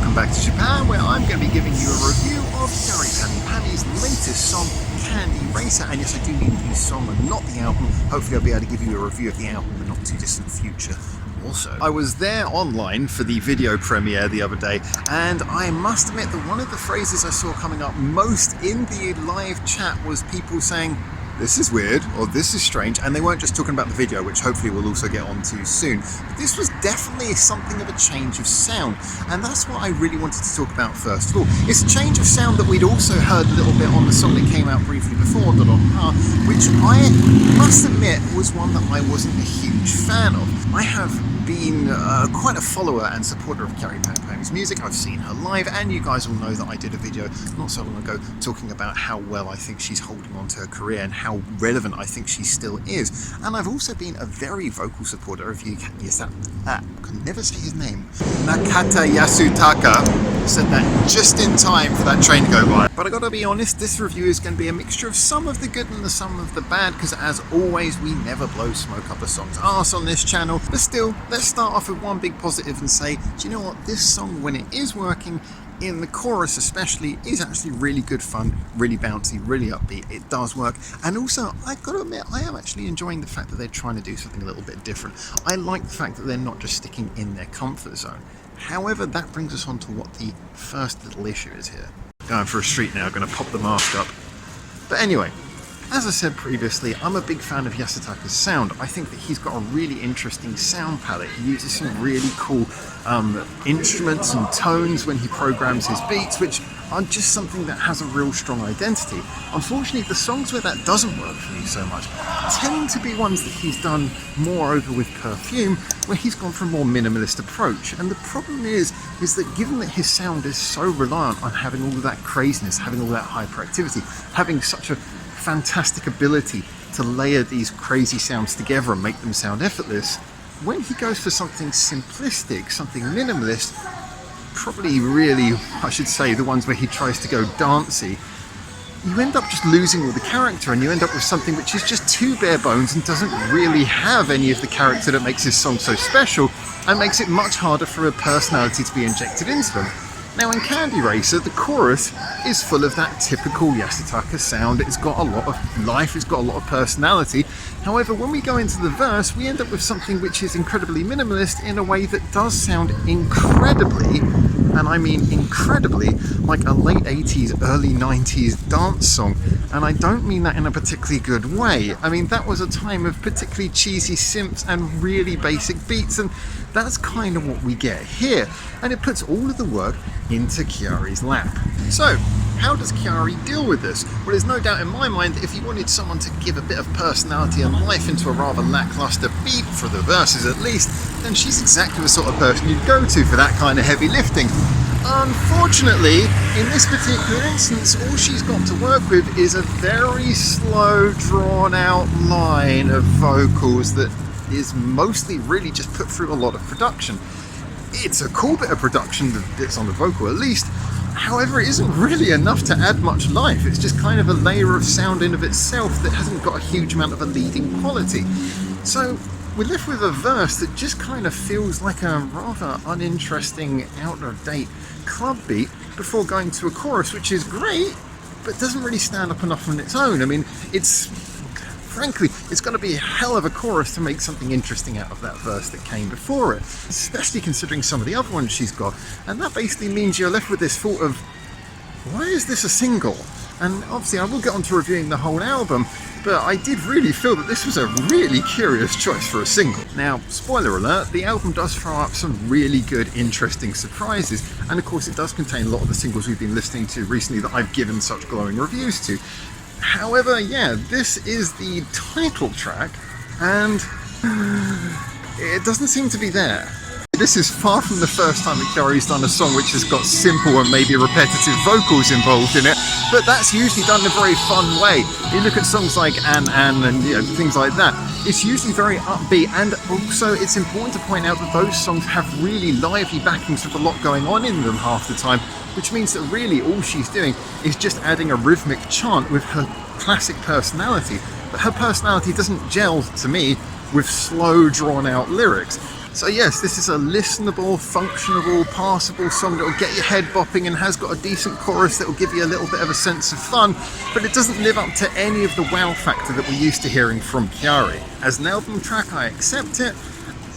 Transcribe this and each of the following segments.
welcome back to Japan, where I'm going to be giving you a review of KYARY PAMYU PAMYU's latest song, Candy Racer. And yes, I do mean the song and not the album. Hopefully I'll be able to give you a review of the album in the not too distant future. Also, I was there online for the video premiere the other day, and I must admit that one of the phrases I saw coming up most in the live chat was people saying, "This is weird," or "This is strange," and they weren't just talking about the video, which hopefully we'll also get onto soon. But this was definitely something of a change of sound, and that's what I really wanted to talk about first of all. It's a change of sound that we'd also heard a little bit on the song that came out briefly before, which I must admit was one that I wasn't a huge fan of. I have been quite a follower and supporter of KYARY PAMYU's music. I've seen her live, and you guys all know that I did a video not so long ago talking about how well I think she's holding on to her career and how relevant I think she still is. And I've also been a very vocal supporter of I can never say his name. Nakata Yasutaka said that just in time for that train to go by. But I gotta be honest, this review is going to be a mixture of some of the good and some of the bad, because as always, we never blow smoke up a song's arse on this channel. But still, let's start off with one big positive and say, do you know what? This song, when it is working, in the chorus especially, is actually really good fun, really bouncy, really upbeat. It does work. And also, I gotta admit, I am actually enjoying the fact that they're trying to do something a little bit different. I like the fact that they're not just sticking in their comfort zone. However, that brings us on to what the first little issue is here. Going for a street now, gonna pop the mask up. But anyway, as I said previously, I'm a big fan of Yasutaka's sound. I think that he's got a really interesting sound palette. He uses some really cool instruments and tones when he programs his beats, which are just something that has a real strong identity. Unfortunately, the songs where that doesn't work for me so much tend to be ones that he's done more over with Perfume, where he's gone for a more minimalist approach. And the problem is that given that his sound is so reliant on having all of that craziness, having all that hyperactivity, having such a fantastic ability to layer these crazy sounds together and make them sound effortless, when he goes for something simplistic, something minimalist, probably really, I should say, the ones where he tries to go dancey, you end up just losing all the character, and you end up with something which is just too bare bones and doesn't really have any of the character that makes his song so special, and makes it much harder for a personality to be injected into them. Now in Candy Racer, the chorus is full of that typical Yasutaka sound. It's got a lot of life, it's got a lot of personality. However, when we go into the verse, we end up with something which is incredibly minimalist in a way that does sound incredibly, and I mean incredibly, like a late 80s, early 90s dance song. And I don't mean that in a particularly good way. I mean, that was a time of particularly cheesy synths and really basic beats, and that's kind of what we get here. And it puts all of the work into KYARY's lap. So, how does KYARY deal with this? Well, there's no doubt in my mind that if you wanted someone to give a bit of personality and life into a rather lackluster beat, for the verses at least, then she's exactly the sort of person you'd go to for that kind of heavy lifting. Unfortunately, in this particular instance, all she's got to work with is a very slow, drawn-out line of vocals that is mostly really just put through a lot of production. It's a cool bit of production, the bits on the vocal at least. However, it isn't really enough to add much life. It's just kind of a layer of sound in of itself that hasn't got a huge amount of a leading quality. So we're left with a verse that just kind of feels like a rather uninteresting, out-of-date club beat before going to a chorus, which is great, but doesn't really stand up enough on its own. I mean, frankly, it's going to be a hell of a chorus to make something interesting out of that verse that came before it, especially considering some of the other ones she's got. And that basically means you're left with this thought of, why is this a single? And obviously I will get on to reviewing the whole album, but I did really feel that this was a really curious choice for a single. Now, spoiler alert, the album does throw up some really good, interesting surprises, and of course it does contain a lot of the singles we've been listening to recently that I've given such glowing reviews to. However, yeah, this is the title track, and it doesn't seem to be there. This is far from the first time that KYARY's done a song which has got simple and maybe repetitive vocals involved in it, but that's usually done in a very fun way. You look at songs like An and things like that, it's usually very upbeat, and also it's important to point out that those songs have really lively backings with a lot going on in them half the time, which means that really all she's doing is just adding a rhythmic chant with her classic personality. But her personality doesn't gel, to me, with slow, drawn-out lyrics. So yes, this is a listenable, functionable, passable song that will get your head bopping and has got a decent chorus that will give you a little bit of a sense of fun, but it doesn't live up to any of the wow factor that we're used to hearing from KYARY. As an album track, I accept it.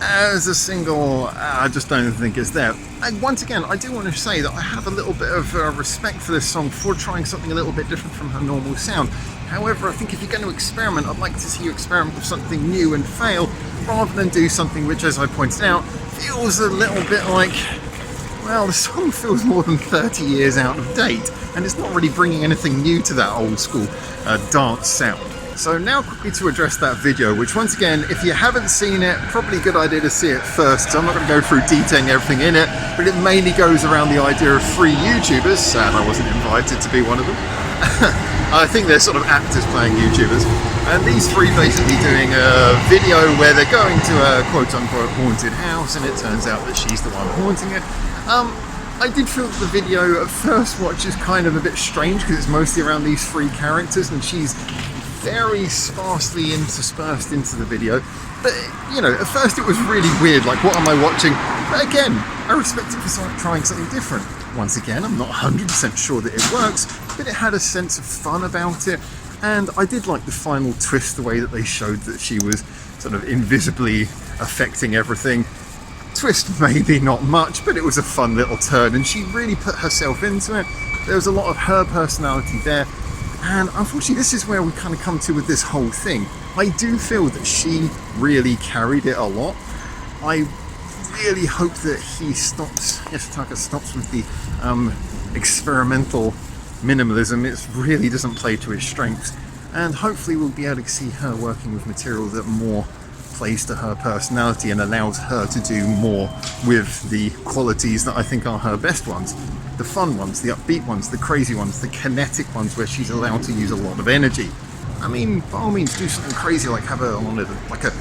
As a single, I just don't think it's there. And once again, I do want to say that I have a little bit of respect for this song for trying something a little bit different from her normal sound. However, I think if you're going to experiment, I'd like to see you experiment with something new and fail, rather than do something which, as I pointed out, feels a little bit like, well, the song feels more than 30 years out of date, and it's not really bringing anything new to that old school dance sound. So now quickly to address that video, which once again, if you haven't seen it, probably a good idea to see it first. So I'm not going to go through detailing everything in it, but it mainly goes around the idea of free YouTubers. Sad I wasn't invited to be one of them. I think they're sort of actors playing YouTubers. And these three basically doing a video where they're going to a quote-unquote haunted house, and it turns out that she's the one haunting it. I did feel that the video at first watch is kind of a bit strange because it's mostly around these three characters, and she's very sparsely interspersed into the video. But, you know, at first it was really weird, like, what am I watching? But again, I respect it for trying something different. Once again, I'm not 100% sure that it works, but it had a sense of fun about it. And I did like the final twist, the way that they showed that she was sort of invisibly affecting everything. Twist maybe not much, but it was a fun little turn, and she really put herself into it. There was a lot of her personality there. And unfortunately, this is where we kind of come to with this whole thing. I do feel that she really carried it a lot. I really hope that he stops, Tucker stops with the experimental minimalism. It really doesn't play to his strengths. And hopefully we'll be able to see her working with material that more plays to her personality and allows her to do more with the qualities that I think are her best ones. The fun ones, the upbeat ones, the crazy ones, the kinetic ones where she's allowed to use a lot of energy. I mean, by all means, do something crazy like have her on like a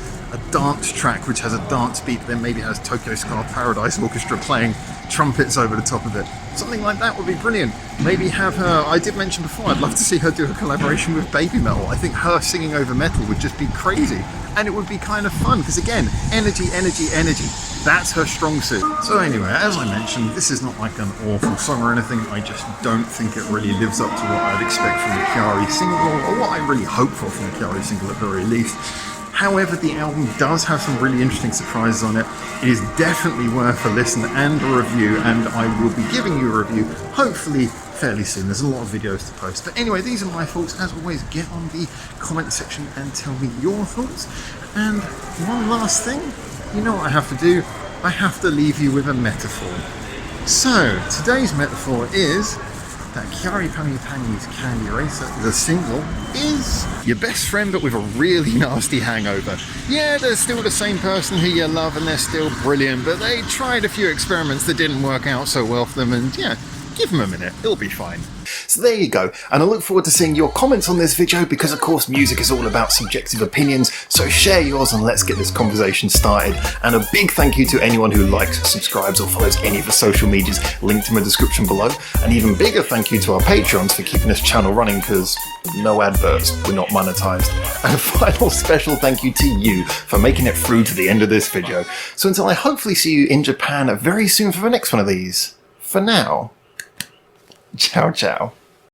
dance track which has a dance beat, then maybe has Tokyo Ska Paradise Orchestra playing trumpets over the top of it. Something like that would be brilliant. Maybe have her, I did mention before, I'd love to see her do a collaboration with Baby Metal. I think her singing over metal would just be crazy. And it would be kind of fun, because again, energy, energy, energy. That's her strong suit. So anyway, as I mentioned, this is not like an awful song or anything. I just don't think it really lives up to what I'd expect from the KYARY single, or what I really hope for from the KYARY single at the very least. However, the album does have some really interesting surprises on it. It is definitely worth a listen and a review, and I will be giving you a review, hopefully fairly soon. There's a lot of videos to post. But anyway, these are my thoughts. As always, get on the comment section and tell me your thoughts. And one last thing, you know what I have to do? I have to leave you with a metaphor. So, today's metaphor is that KYARY PAMYU PAMYU's Candy Racer, the single, is your best friend but with a really nasty hangover. Yeah, they're still the same person who you love and they're still brilliant, but they tried a few experiments that didn't work out so well for them, and yeah, give them a minute, it'll be fine. So there you go, and I look forward to seeing your comments on this video because of course music is all about subjective opinions, so share yours and let's get this conversation started. And a big thank you to anyone who likes, subscribes or follows any of the social medias linked in the description below. An even bigger thank you to our Patreons for keeping this channel running because no adverts, we're not monetized. And a final special thank you to you for making it through to the end of this video. So until I hopefully see you in Japan very soon for the next one of these, for now, ciao ciao.